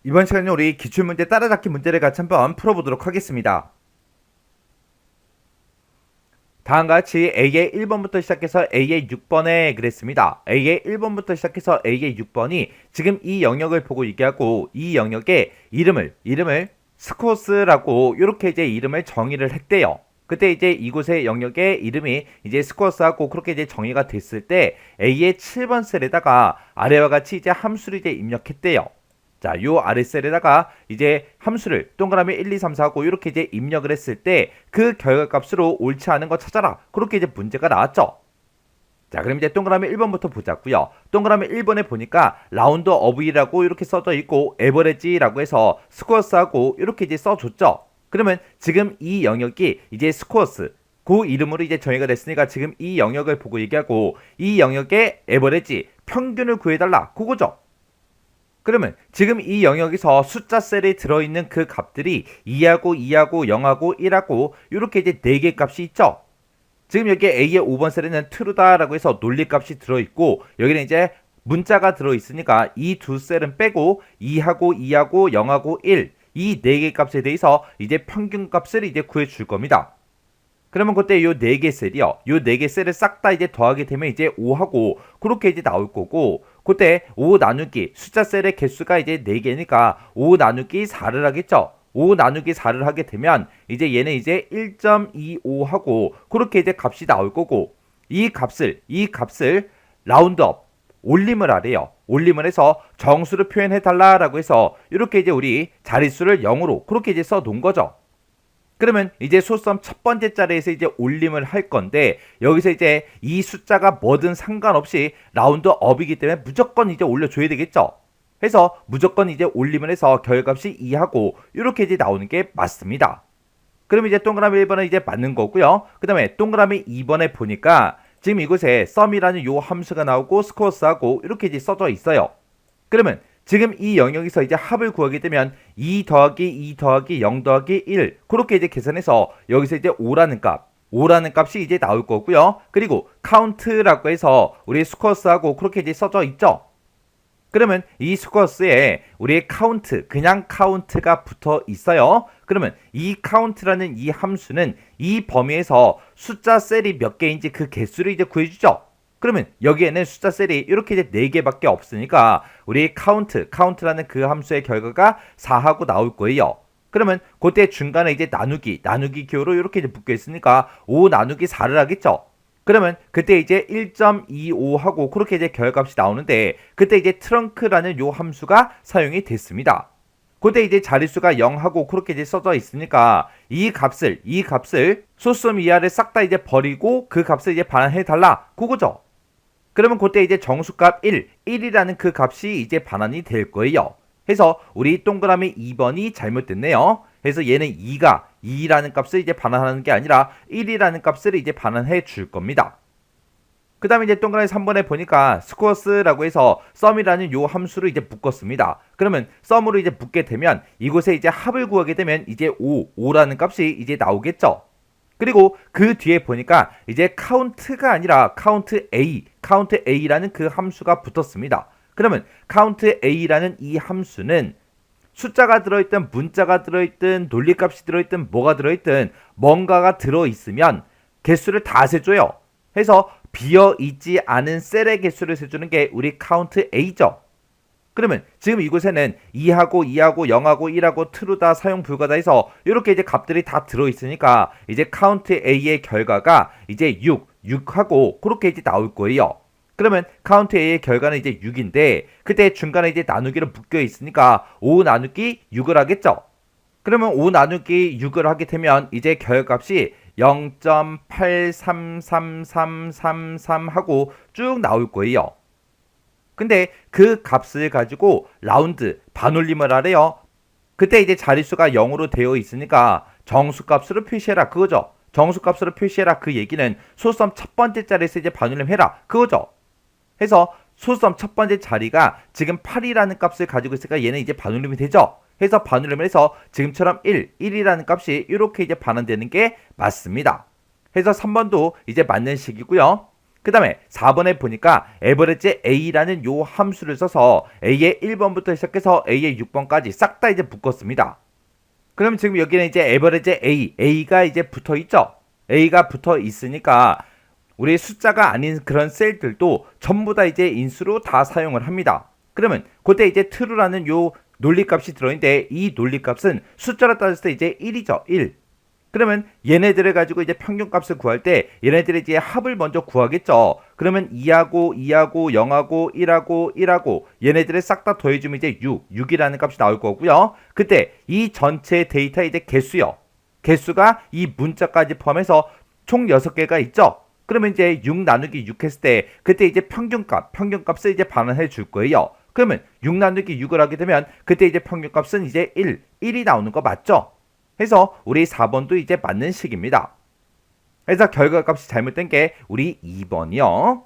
이번 시간에 우리 기출문제 따라잡기 문제를 같이 한번 풀어보도록 하겠습니다. 다음과 같이 A의 1번부터 시작해서 A의 6번에 그랬습니다. A의 1번부터 시작해서 A의 6번이 지금 이 영역을 보고 얘기하고 이 영역의 이름을 스코어스라고 이렇게 이제 이름을 정의를 했대요. 그때 이제 이곳의 영역의 이름이 이제 스코어스하고 그렇게 이제 정의가 됐을 때 A의 7번 셀에다가 아래와 같이 이제 함수를 이제 입력했대요. 자, 요 아래 셀에다가 이제 함수를 동그라미 1, 2, 3, 4 하고 이렇게 이제 입력을 했을 때 그 결과값으로 옳지 않은 거 찾아라. 그렇게 이제 문제가 나왔죠. 자, 그럼 이제 동그라미 1번부터 보자고요. 동그라미 1번에 보니까 라운드 어브이라고 이렇게 써져 있고 에버레지라고 해서 스코어스하고 이렇게 이제 써줬죠. 그러면 지금 이 영역이 이제 스코어스 그 이름으로 이제 정의가 됐으니까 지금 이 영역을 보고 얘기하고 이 영역의 에버레지 평균을 구해달라. 그거죠. 그러면 지금 이 영역에서 숫자 셀에 들어있는 그 값들이 2하고 2하고 0하고 1하고 이렇게 이제 4개 값이 있죠. 지금 여기 A의 5번 셀에는 true다라고 해서 논리 값이 들어있고 여기는 이제 문자가 들어있으니까 이 두 셀은 빼고 2하고 2하고 0하고 1 이 4개 값에 대해서 이제 평균 값을 이제 구해줄 겁니다. 그러면 그때 요 4개 셀이요. 요 4개 셀을 싹 다 이제 더하게 되면 이제 5하고 그렇게 이제 나올 거고 그때 5 나누기 숫자 셀의 개수가 이제 4개니까 5 나누기 4를 하겠죠. 5 나누기 4를 하게 되면 이제 얘는 이제 1.25하고 그렇게 이제 값이 나올 거고 이 값을 라운드업 올림을 하래요. 올림을 해서 정수를 표현해 달라라고 해서 이렇게 이제 우리 자릿수를 0으로 그렇게 이제 써 놓은 거죠. 그러면 이제 소썸 첫 번째 자리에서 이제 올림을 할 건데 여기서 이제 이 숫자가 뭐든 상관없이 라운드 업이기 때문에 무조건 이제 올려줘야 되겠죠. 해서 무조건 이제 올림을 해서 결값이 2하고 이렇게 이제 나오는 게 맞습니다. 그럼 이제 동그라미 1번은 이제 맞는 거고요. 그 다음에 동그라미 2번에 보니까 지금 이곳에 썸이라는 요 함수가 나오고 스코어스하고 이렇게 이제 써져 있어요. 그러면 지금 이 영역에서 이제 합을 구하게 되면 2 더하기 2 더하기 0 더하기 1 그렇게 이제 계산해서 여기서 이제 5라는 값이 이제 나올 거고요. 그리고 카운트라고 해서 우리 스코어스하고 그렇게 이제 써져 있죠. 그러면 이 스코어스에 우리의 카운트, 그냥 카운트가 붙어 있어요. 그러면 이 카운트라는 이 함수는 이 범위에서 숫자 셀이 몇 개인지 그 개수를 이제 구해주죠. 그러면 여기에는 숫자 셀이 이렇게 이제 4개밖에 없으니까 우리 카운트라는 그 함수의 결과가 4하고 나올 거예요. 그러면 그때 중간에 이제 나누기 기호로 이렇게 이제 묶여 있으니까 5 나누기 4를 하겠죠. 그러면 그때 이제 1.25하고 그렇게 이제 결값이 나오는데 그때 이제 트렁크라는 요 함수가 사용이 됐습니다. 그때 이제 자릿수가 0하고 그렇게 이제 써져 있으니까 이 값을 소수점 이하를 싹 다 이제 버리고 그 값을 이제 반환해 달라. 그거죠. 그러면 그때 이제 정수값 1이라는 그 값이 이제 반환이 될 거예요. 해서 우리 동그라미 2번이 잘못됐네요. 그래서 얘는 2라는 값을 이제 반환하는 게 아니라 1이라는 값을 이제 반환해 줄 겁니다. 그 다음에 이제 동그라미 3번에 보니까 스코어스라고 해서 썸이라는 요 함수를 이제 묶었습니다. 그러면 썸으로 이제 묶게 되면 이곳에 이제 합을 구하게 되면 이제 5라는 값이 이제 나오겠죠. 그리고 그 뒤에 보니까 이제 카운트가 아니라 카운트 A라는 그 함수가 붙었습니다. 그러면 카운트 A라는 이 함수는 숫자가 들어있든 문자가 들어있든 논리값이 들어있든 뭐가 들어있든 뭔가가 들어있으면 개수를 다 세줘요. 해서 비어있지 않은 셀의 개수를 세주는 게 우리 카운트 A죠. 그러면 지금 이곳에는 2하고 0하고 1하고 true다 사용 불가다 해서 이렇게 이제 값들이 다 들어있으니까 이제 카운트 A의 결과가 이제 6하고 그렇게 이제 나올 거예요. 그러면 카운트 A의 결과는 이제 6인데 그때 중간에 이제 나누기로 묶여 있으니까 5 나누기 6을 하겠죠. 그러면 5 나누기 6을 하게 되면 이제 결값이 0.833333 하고 쭉 나올 거예요. 근데 그 값을 가지고 라운드 반올림을 하래요. 그때 이제 자릿수가 0으로 되어 있으니까 정수값으로 표시해라 그거죠. 정수값으로 표시해라 그 얘기는 소수점 첫 번째 자리에서 이제 반올림해라 그거죠. 해서 소수점 첫 번째 자리가 지금 8이라는 값을 가지고 있으니까 얘는 이제 반올림이 되죠. 해서 반올림을 해서 지금처럼 1이라는 값이 이렇게 이제 반환되는 게 맞습니다. 해서 3번도 이제 맞는 식이고요. 그 다음에 4번에 보니까 average a라는 요 함수를 써서 a의 1번부터 시작해서 a의 6번까지 싹 다 이제 묶었습니다. 그럼 지금 여기는 이제 average a가 이제 붙어 있죠. a가 붙어 있으니까 우리 숫자가 아닌 그런 셀들도 전부 다 이제 인수로 다 사용을 합니다. 그러면 그때 이제 true라는 요 논리값이 들어있는데 이 논리값은 숫자로 따졌을 때 이제 1이죠. 1. 그러면 얘네들을 가지고 이제 평균값을 구할 때 얘네들의 이제 합을 먼저 구하겠죠. 그러면 2하고 2하고 0하고 1하고 1하고 얘네들을 싹 다 더해주면 이제 6이라는 값이 나올 거고요. 그때 이 전체 데이터 이제 개수요. 개수가 이 문자까지 포함해서 총 6개가 있죠. 그러면 이제 6 나누기 6 했을 때 그때 이제 평균값을 이제 반환해 줄 거예요. 그러면 6 나누기 6을 하게 되면 그때 이제 평균값은 이제 1이 나오는 거 맞죠? 해서 우리 4번도 이제 맞는 식입니다. 그래서 결과값이 잘못된 게 우리 2번이요.